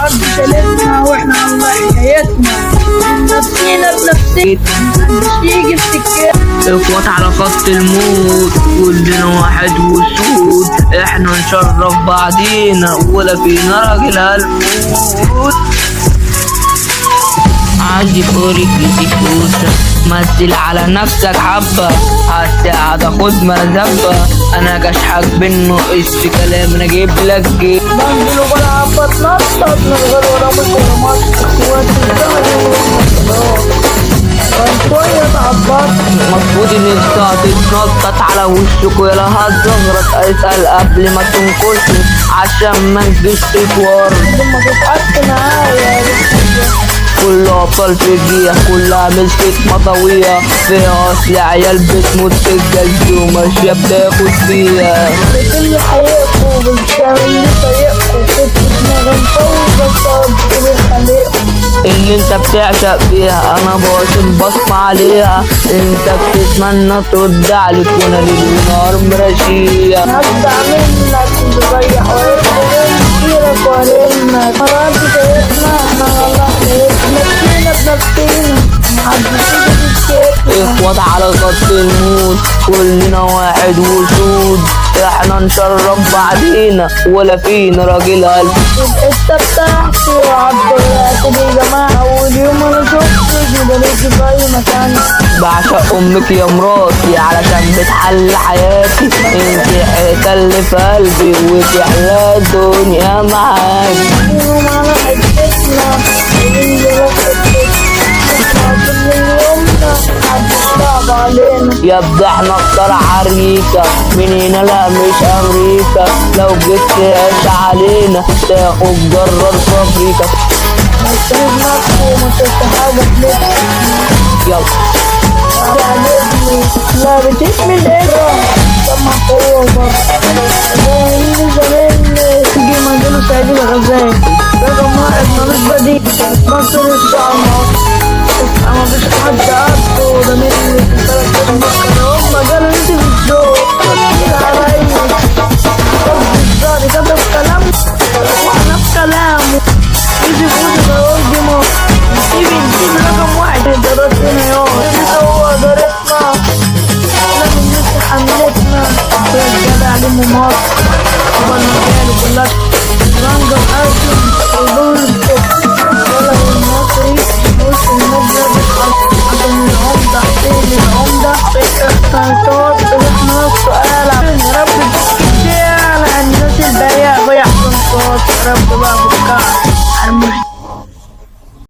الارض شالتنا واحنا على حكايتنا نفسينا بنفسينا محدش يجي في سكتنا. اخوات على خط الموت كلنا واحد وسود، احنا نشرف بعضينا ولا فينا راجل هالموت. عندي فورك لتكوسة مثل على نفسك حبة، هتقعد اخد مرزبة، انا جشحك بالنقص في كلام انا اجيب لك جيب. بنزل وبلعب بتنطط من غير ورا مش ورا مصر، اخواتي شوية تعبط. مفروض ان انت تتنطط على وشك ولا هتزغرط، اسأل قبل ما تنكشني عشان ما تجيش تتورط. لما تتحط معايا كلها ابطال في الجيح، كلها مسكت مطوية فيها اصل عيال بتموت في الجلد وماشية بتاخد فيها. بكل حقيقكوا بالشعر اللي طايقكوا كنت دماغي مفوت بس ربنا يخليكوا. اللي انت بتعشق فيها انا باصم بصمة عليها، انت بتتمنى ترد عليك وانا ليل ونهار مرشية. هبدأ منك تضيع ويبقى كتيرك وهرمك مرات شايفنا احنا والله نفسينا بنفسينا محدش يجي في اخوات على خط الموت كلنا واحد وسود، احنا نشرف بعدينا ولا فينا راجل قلب. الحتة بتاعتي وعالضيعت يا جماعة، أول يوم أنا شفتك مبقاليش في أي مكان. بعشق امك يا مراتي علشان بتحل حياتي، انت حياتي اللي في قلبي وتحلى الدنيا معاكي. يوم على حتتنا وننزل يا ابدا احنا اختار عريكة من هنا لا مش امريكا، لو جيت تعيش علينا تاخد جرار فابريكا. مستهد نفسه ومشفت حاجة في يلا تعجبني لا بتشمي الإجرة سمع قوة وبرد زي زمان تيجي مجاله سعيد الغزال رقم واحد ملوش بديل مصر الشعب مصر مفيش حد عارفه ده مين اللي في البلد كده مصر هم قالوا